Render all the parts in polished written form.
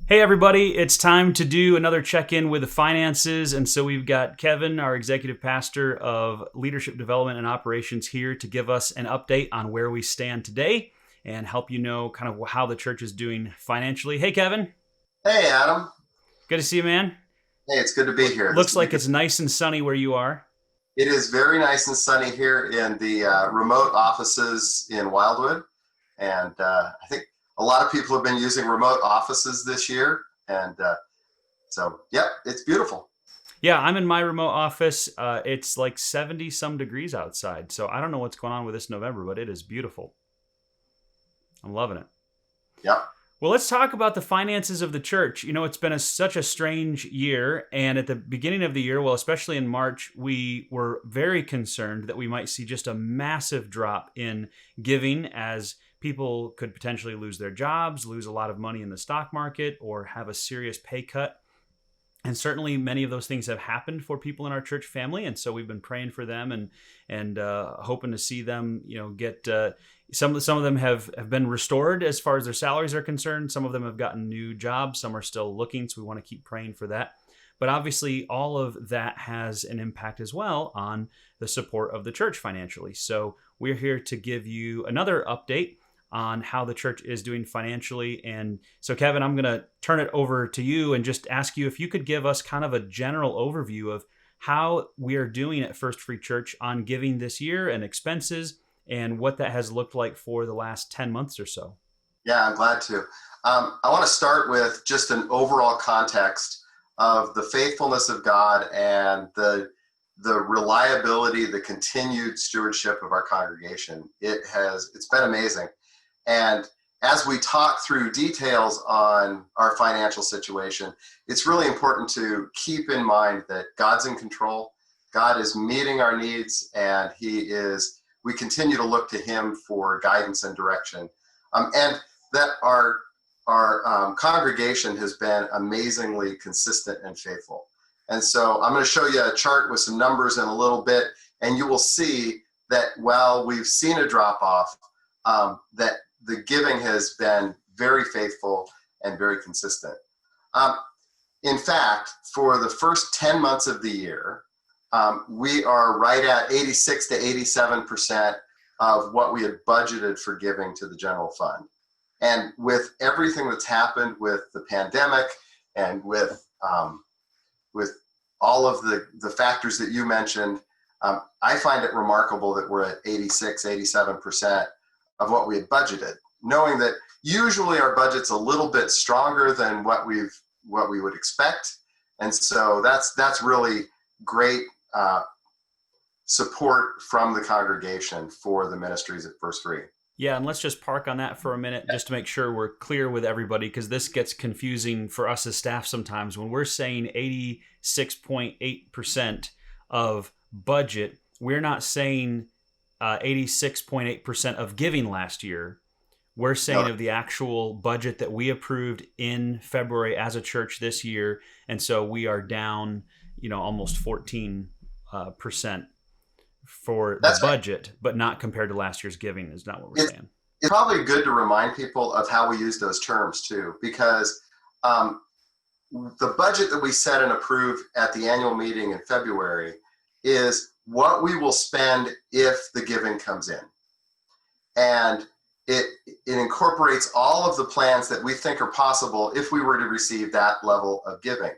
Hey everybody, it's time to do another check-in with the finances. And so we've got Kevin, our executive pastor of leadership development and operations, here to give us an update on where we stand today and help you know kind of how the church is doing financially. Hey Kevin, Hey, Adam. good to see you, man. Hey, it's good to be here. Looks like it's nice and sunny where you are. It is very nice and sunny here in the remote offices in Wildwood. And I think a lot of people have been using remote offices this year. And so, yep, it's beautiful. Yeah, I'm in my remote office. It's like 70 some degrees outside. So I don't know what's going on with this November, but it is beautiful. I'm loving it. Yep. Well, let's talk about the finances of the church. You know, it's been such a strange year. And at the beginning of the year, well, especially in March, we were very concerned that we might see just a massive drop in giving as people could potentially lose their jobs, lose a lot of money in the stock market, or have a serious pay cut. And certainly many of those things have happened for people in our church family, and so we've been praying for them and hoping to see them, get some of them have been restored as far as their salaries are concerned. Some of them have gotten new jobs. Some are still looking, so we want to keep praying for that. But obviously, all of that has an impact as well on the support of the church financially. So we're here to give you another update on how the church is doing financially. And so, Kevin, I'm going to turn it over to you and just ask you if you could give us kind of a general overview of how we are doing at First Free Church on giving this year and expenses and what that has looked like for the last 10 months or so. Yeah, I'm glad to. I want to start with just an overall context of the faithfulness of God and the reliability, the continued stewardship of our congregation. It's been amazing. And as we talk through details on our financial situation, it's really important to keep in mind that God's in control. God is meeting our needs, and we continue to look to Him for guidance and direction. And that our congregation has been amazingly consistent and faithful. And so I'm going to show you a chart with some numbers in a little bit, and you will see that while we've seen a drop off, that the giving has been very faithful and very consistent. In fact, for the first 10 months of the year, we are right at 86 to 87% of what we had budgeted for giving to the general fund. And with everything that's happened with the pandemic and with all of the factors that you mentioned, I find it remarkable that we're at 86, 87% of what we had budgeted, knowing that usually our budget's a little bit stronger than what we would expect. And so that's really great support from the congregation for the ministries at First Free. Yeah, and let's just park on that for a minute just to make sure we're clear with everybody, because this gets confusing for us as staff sometimes. When we're saying 86.8% of budget, we're not saying 86.8% of giving last year. We're saying of the actual budget that we approved in February as a church this year. And so we are down, almost 14% for the budget, but not compared to last year's giving is not what we're saying. It's probably good to remind people of how we use those terms too, because the budget that we set and approved at the annual meeting in February is what we will spend if the giving comes in. And it incorporates all of the plans that we think are possible if we were to receive that level of giving.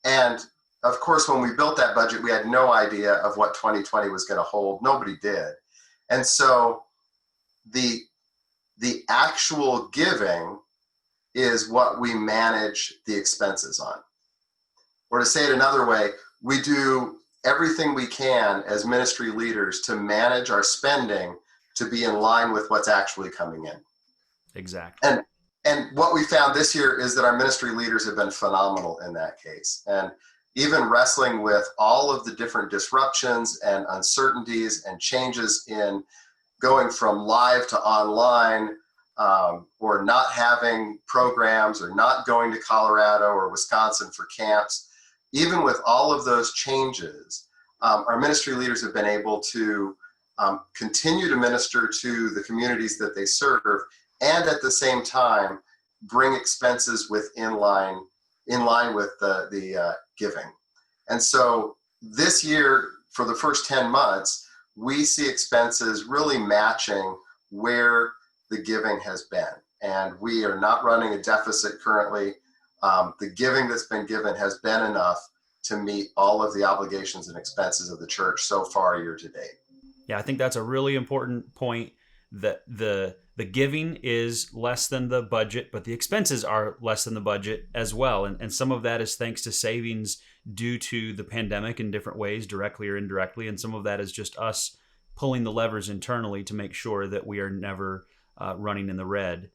And of course, when we built that budget, we had no idea of what 2020 was going to hold. Nobody did. And so the actual giving is what we manage the expenses on. Or to say it another way, we do everything we can as ministry leaders to manage our spending to be in line with what's actually coming in. Exactly. And what we found this year is that our ministry leaders have been phenomenal in that case. And even wrestling with all of the different disruptions and uncertainties and changes in going from live to online, or not having programs, or not going to Colorado or Wisconsin for camps, even with all of those changes, our ministry leaders have been able to continue to minister to the communities that they serve, and at the same time bring expenses in line with the giving. And so this year, for the first 10 months, we see expenses really matching where the giving has been. And we are not running a deficit currently. The giving that's been given has been enough to meet all of the obligations and expenses of the church so far year to date. Yeah, I think that's a really important point, that the giving is less than the budget, but the expenses are less than the budget as well. And some of that is thanks to savings due to the pandemic in different ways, directly or indirectly. And some of that is just us pulling the levers internally to make sure that we are never running in the red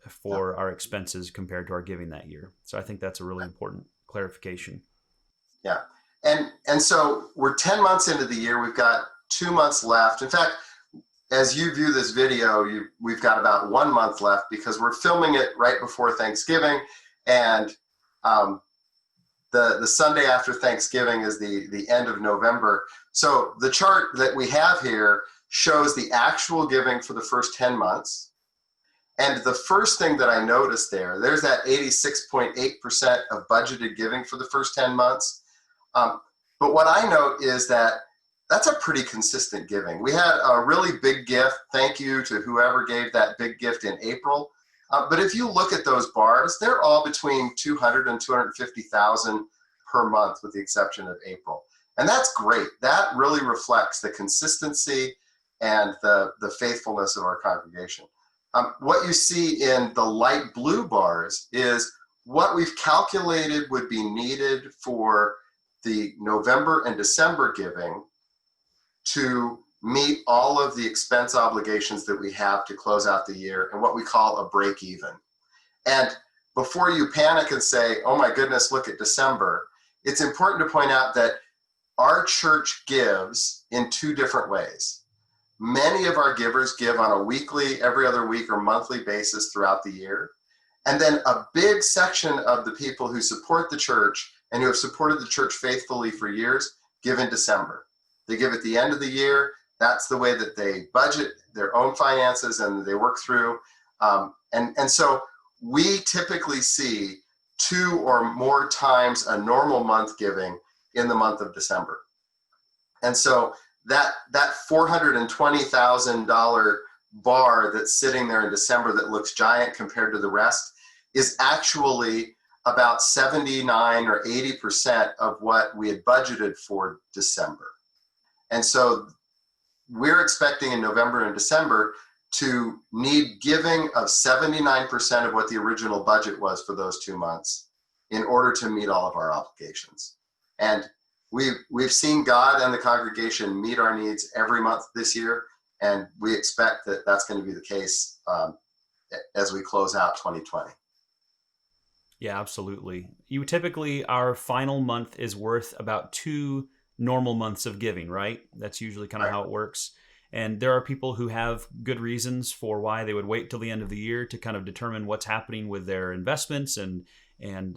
for our expenses compared to our giving that year. So I think that's a really important clarification. Yeah. And so we're 10 months into the year. We've got 2 months left. In fact, as you view this video, we've got about 1 month left because we're filming it right before Thanksgiving. And the Sunday after Thanksgiving is the end of November. So the chart that we have here shows the actual giving for the first 10 months. And the first thing that I noticed there's that 86.8% of budgeted giving for the first 10 months. But what I note is that that's a pretty consistent giving. We had a really big gift. Thank you to whoever gave that big gift in April. But if you look at those bars, they're all between 200 and 250,000 per month, with the exception of April. And that's great. That really reflects the consistency and the faithfulness of our congregation. What you see in the light blue bars is what we've calculated would be needed for the November and December giving to meet all of the expense obligations that we have to close out the year, and what we call a break even. And before you panic and say, oh my goodness, look at December, it's important to point out that our church gives in two different ways. Many of our givers give on a weekly, every other week, or monthly basis throughout the year. And then a big section of the people who support the church and who have supported the church faithfully for years give in December. They give at the end of the year. That's the way that they budget their own finances and they work through. And so we typically see 2 or more times a normal month giving in the month of December. And so that $420,000 bar that's sitting there in December that looks giant compared to the rest is actually about 79 or 80% of what we had budgeted for December. And so we're expecting in November and December to need giving of 79% of what the original budget was for those 2 months in order to meet all of our obligations. And we've seen God and the congregation meet our needs every month this year, and we expect that that's going to be the case as we close out 2020. Yeah, absolutely. Our final month is worth about 2 normal months of giving, right? That's usually kind of how it works. And there are people who have good reasons for why they would wait till the end of the year to kind of determine what's happening with their investments and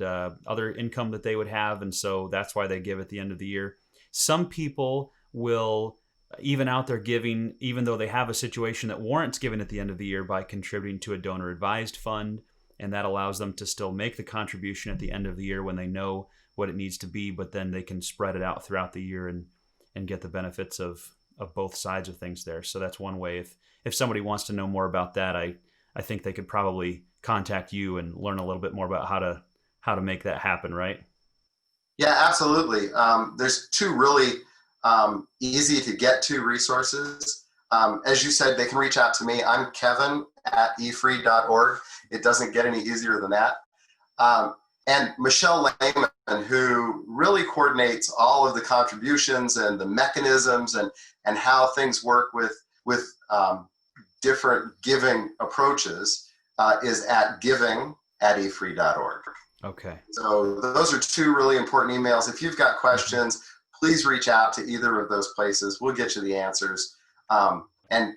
other income that they would have. And so that's why they give at the end of the year. Some people will even out their giving, even though they have a situation that warrants giving at the end of the year, by contributing to a donor advised fund. And that allows them to still make the contribution at the end of the year when they know what it needs to be, but then they can spread it out throughout the year and get the benefits of both sides of things there. So that's one way. If somebody wants to know more about that, I think they could probably contact you and learn a little bit more about how to make that happen, right? Yeah, absolutely. There's 2 really easy to get to resources. As you said, they can reach out to me. I'm Kevin at efree.org. It doesn't get any easier than that. And Michelle Lehman, who really coordinates all of the contributions and the mechanisms and how things work with different giving approaches, is at giving@efree.org. Okay. So those are 2 really important emails. If you've got questions, please reach out to either of those places. We'll get you the answers. And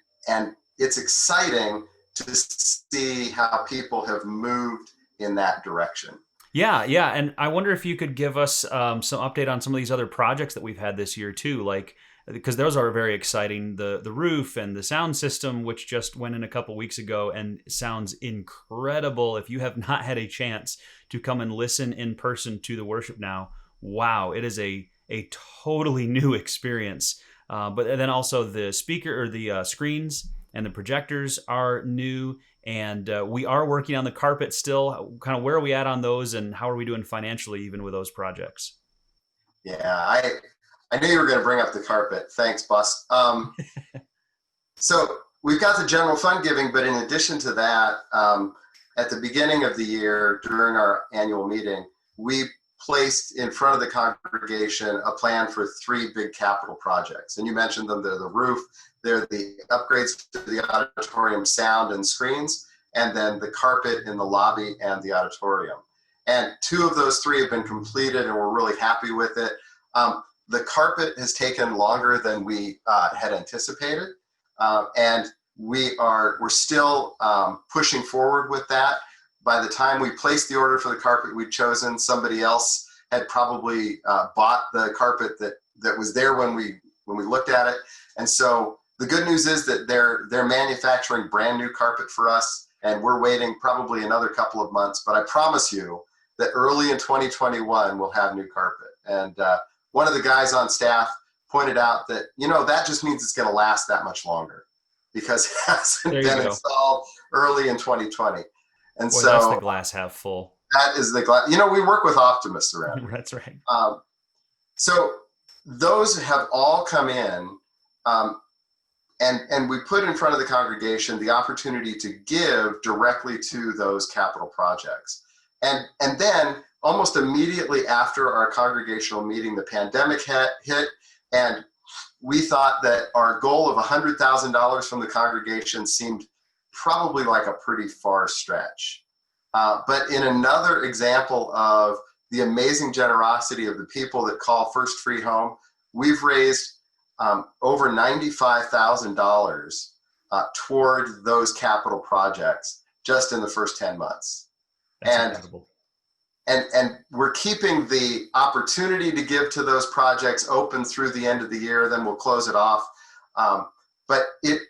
it's exciting to see how people have moved in that direction. Yeah. And I wonder if you could give us some update on some of these other projects that we've had this year too. Like because those are very exciting. The roof and the sound system, which just went in a couple weeks ago and sounds incredible. If you have not had a chance to come and listen in person to the worship now, wow, it is a totally new experience. But then also the speaker or the screens and the projectors are new, and we are working on the carpet still. Kind of where are we at on those, and how are we doing financially even with those projects? Yeah, I knew you were going to bring up the carpet. Thanks, boss. So we've got the general fund giving, but in addition to that, at the beginning of the year during our annual meeting, we placed in front of the congregation a plan for 3 big capital projects. And you mentioned them. They're the roof, they're the upgrades to the auditorium sound and screens, and then the carpet in the lobby and the auditorium. And 2 of those 3 have been completed, and we're really happy with it. The carpet has taken longer than we had anticipated, and we're still pushing forward with that. By the time we placed the order for the carpet we'd chosen, somebody else had probably bought the carpet that was there when we looked at it. And so the good news is that they're manufacturing brand new carpet for us, and we're waiting probably another couple of months. But I promise you that early in 2021 we'll have new carpet. And one of the guys on staff pointed out that, that just means it's going to last that much longer because it hasn't been installed early in 2020. And Boy, so that's the glass half full. that is the glass. We work with optimists around here. That's right. So those have all come in, and we put in front of the congregation the opportunity to give directly to those capital projects. And then almost immediately after our congregational meeting, the pandemic hit, and we thought that our goal of $100,000 from the congregation seemed probably like a pretty far stretch. But in another example of the amazing generosity of the people that call First Free Home, we've raised over $95,000 toward those capital projects just in the first 10 months. That's incredible. And we're keeping the opportunity to give to those projects open through the end of the year, then we'll close it off. But it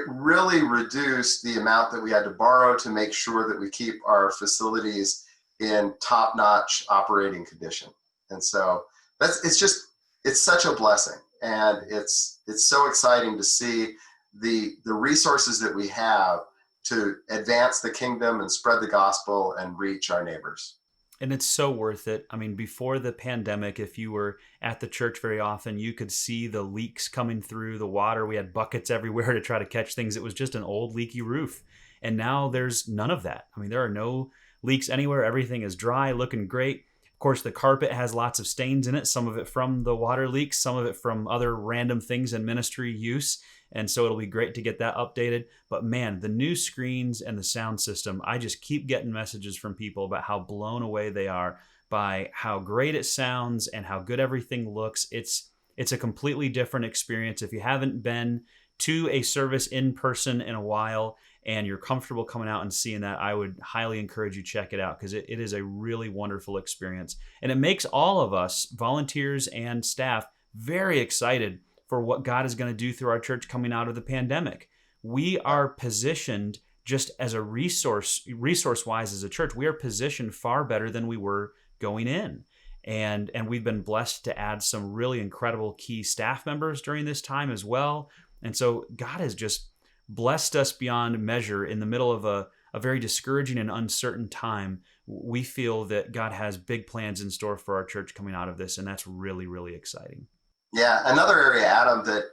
really reduced the amount that we had to borrow to make sure that we keep our facilities in top-notch operating condition. And so it's such a blessing. And it's so exciting to see the resources that we have to advance the kingdom and spread the gospel and reach our neighbors. And it's so worth it. I mean, before the pandemic, if you were at the church very often, you could see the leaks coming through the water. We had buckets everywhere to try to catch things. It was just an old leaky roof. And now there's none of that. I mean, there are no leaks anywhere. Everything is dry, looking great. Of course, the carpet has lots of stains in it, some of it from the water leaks, some of it from other random things in ministry use. And so it'll be great to get that updated. But man, the new screens and the sound system, I just keep getting messages from people about how blown away they are by how great it sounds and how good everything looks. It's a completely different experience. If you haven't been to a service in person in a while and you're comfortable coming out and seeing that, I would highly encourage you to check it out because it is a really wonderful experience. And it makes all of us, volunteers and staff, very excited for what God is going to do through our church coming out of the pandemic. We are positioned just as a resource-wise as a church, we are positioned far better than we were going in. And we've been blessed to add some really incredible key staff members during this time as well. And so God has just blessed us beyond measure in the middle of a very discouraging and uncertain time. We feel that God has big plans in store for our church coming out of this, and that's really, really exciting. Yeah, another area, Adam, that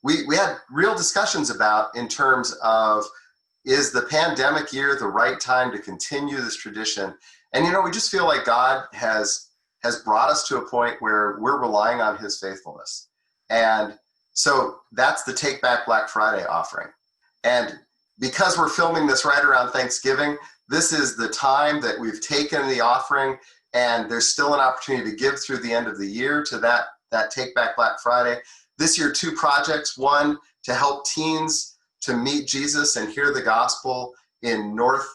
we had real discussions about in terms of, is the pandemic year the right time to continue this tradition? And, we just feel like God has brought us to a point where we're relying on his faithfulness. And so that's the Take Back Black Friday offering. And because we're filming this right around Thanksgiving, this is the time that we've taken the offering, and there's still an opportunity to give through the end of the year to that Take Back Black Friday. This year, 2 projects. One, to help teens to meet Jesus and hear the gospel in North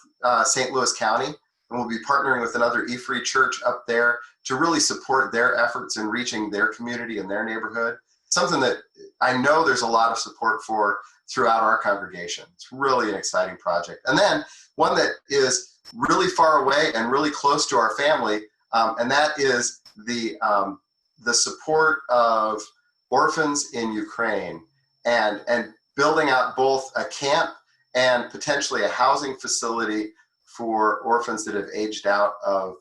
St. Louis County. And we'll be partnering with another E-Free church up there to really support their efforts in reaching their community and their neighborhood. something that I know there's a lot of support for throughout our congregation. It's really an exciting project. And then one that is really far away and really close to our family, and that is the support of orphans in Ukraine, and building out both a camp and potentially a housing facility for orphans that have aged out of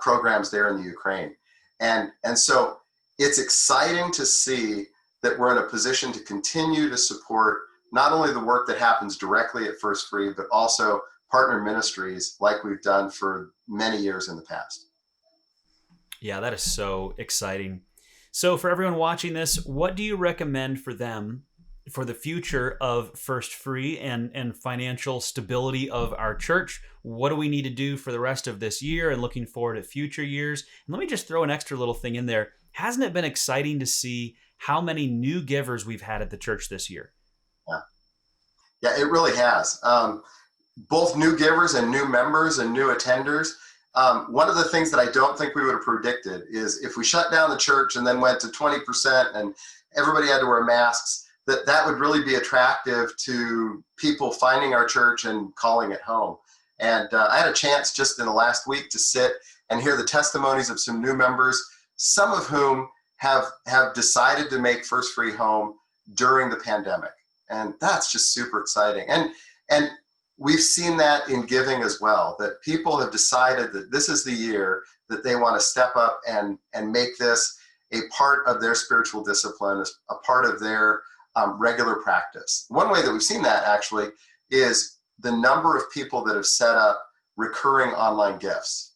programs there in the Ukraine. And so it's exciting to see that we're in a position to continue to support not only the work that happens directly at First Free, but also partner ministries like we've done for many years in the past. Yeah, that is so exciting. So for everyone watching this, what do you recommend for them for the future of First Free and financial stability of our church? What do we need to do for the rest of this year and looking forward to future years? And let me just throw an extra little thing in there. Hasn't it been exciting to see how many new givers we've had at the church this year? Yeah, it really has. Both new givers and new members and new attenders. One of the things that I don't think we would have predicted is if we shut down the church and then went to 20% and everybody had to wear masks, that would really be attractive to people finding our church and calling it home. And I had a chance just in the last week to sit and hear the testimonies of some new members, some of whom have decided to make First Free home during the pandemic. And that's just super exciting. And we've seen that in giving as well, that people have decided that this is the year that they want to step up and make this a part of their spiritual discipline, a part of their regular practice. One way that we've seen that actually is the number of people that have set up recurring online gifts.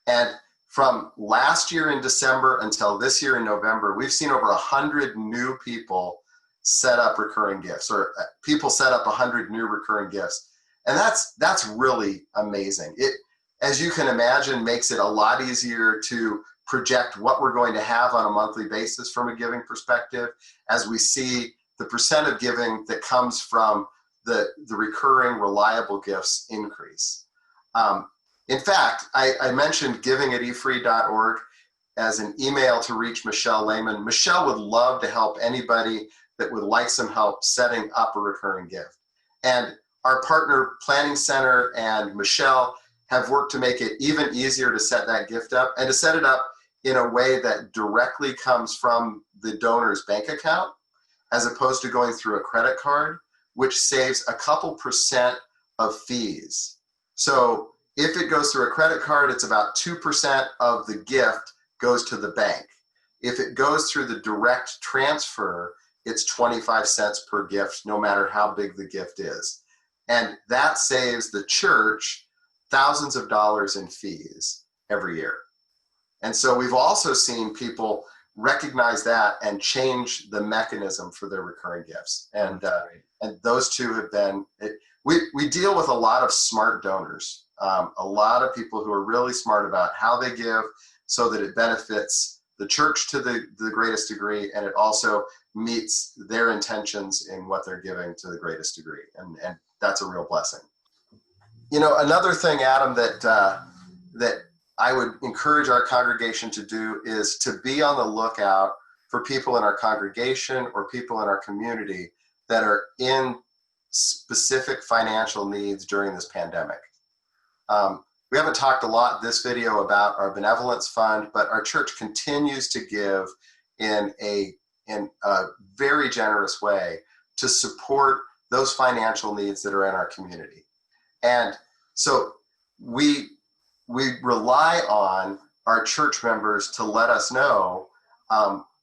And from last year in December until this year in November, we've seen over 100 new people set up recurring gifts, or people set up 100 new recurring gifts. And that's really amazing. It, as you can imagine, makes it a lot easier to project what we're going to have on a monthly basis from a giving perspective, as we see the percent of giving that comes from the recurring reliable gifts increase. In fact, I mentioned giving@efree.org as an email to reach Michelle Lehman. Michelle would love to help anybody that would like some help setting up a recurring gift. And our partner Planning Center and Michelle have worked to make it even easier to set that gift up, and to set it up in a way that directly comes from the donor's bank account, as opposed to going through a credit card, which saves a couple percent of fees. So if it goes through a credit card, it's about 2% of the gift goes to the bank. If it goes through the direct transfer, it's 25 cents per gift, no matter how big the gift is. And that saves the church thousands of dollars in fees every year. And so we've also seen people recognize that and change the mechanism for their recurring gifts. And those two have been, we deal with a lot of smart donors, a lot of people who are really smart about how they give so that it benefits the church to the greatest degree, and it also meets their intentions in what they're giving to the greatest degree. And that's a real blessing. You know, another thing, Adam, that I would encourage our congregation to do is to be on the lookout for people in our congregation or people in our community that are in specific financial needs during this pandemic. We haven't talked a lot in this video about our benevolence fund, but our church continues to give in a very generous way to support those financial needs that are in our community. And so we rely on our church members to let us know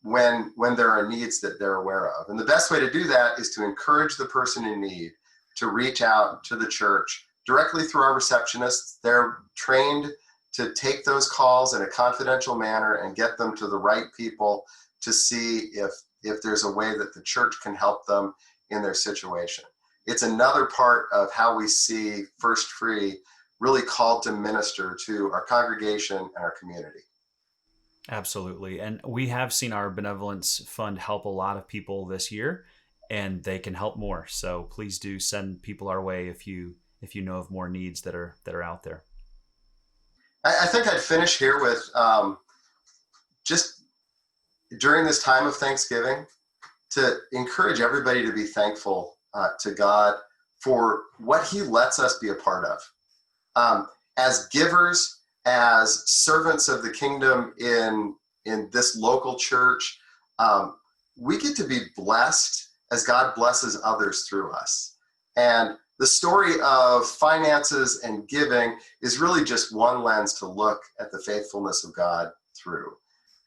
when there are needs that they're aware of. And the best way to do that is to encourage the person in need to reach out to the church directly through our receptionists. They're trained to take those calls in a confidential manner and get them to the right people to see if there's a way that the church can help them in their situation. It's another part of how we see First Free really called to minister to our congregation and our community. Absolutely. And we have seen our benevolence fund help a lot of people this year, and they can help more. So please do send people our way if you know of more needs that are out there. I think I'd finish here with just during this time of Thanksgiving, to encourage everybody to be thankful to God for what he lets us be a part of. As givers, as servants of the kingdom in this local church, we get to be blessed as God blesses others through us. And the story of finances and giving is really just one lens to look at the faithfulness of God through.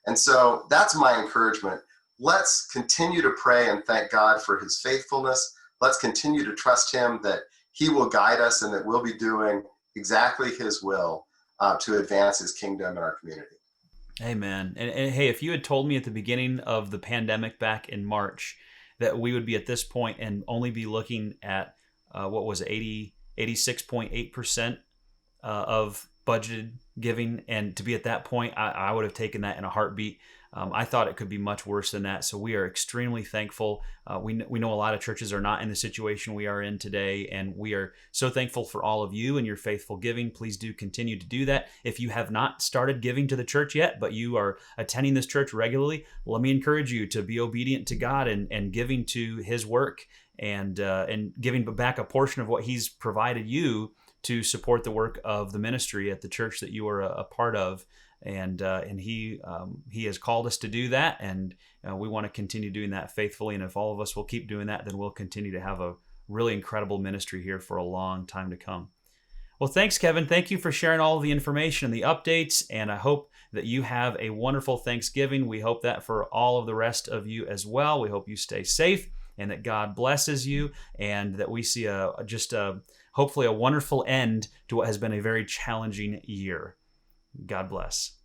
And so that's my encouragement. Let's continue to pray and thank God for his faithfulness. Let's continue to trust him that he will guide us and that we'll be doing exactly his will to advance his kingdom in our community. Amen. And hey, if you had told me at the beginning of the pandemic back in March that we would be at this point and only be looking at what was 86.8% of budgeted giving, and to be at that point, I would have taken that in a heartbeat. I thought it could be much worse than that. So we are extremely thankful. We know a lot of churches are not in the situation we are in today, and we are so thankful for all of you and your faithful giving. Please do continue to do that. If you have not started giving to the church yet, but you are attending this church regularly, let me encourage you to be obedient to God and giving to his work and giving back a portion of what he's provided you to support the work of the ministry at the church that you are a part of. And he has called us to do that, and we want to continue doing that faithfully. And if all of us will keep doing that, then we'll continue to have a really incredible ministry here for a long time to come. Well, thanks, Kevin. Thank you for sharing all of the information and the updates, and I hope that you have a wonderful Thanksgiving. We hope that for all of the rest of you as well. We hope you stay safe and that God blesses you, and that we see hopefully a wonderful end to what has been a very challenging year. God bless.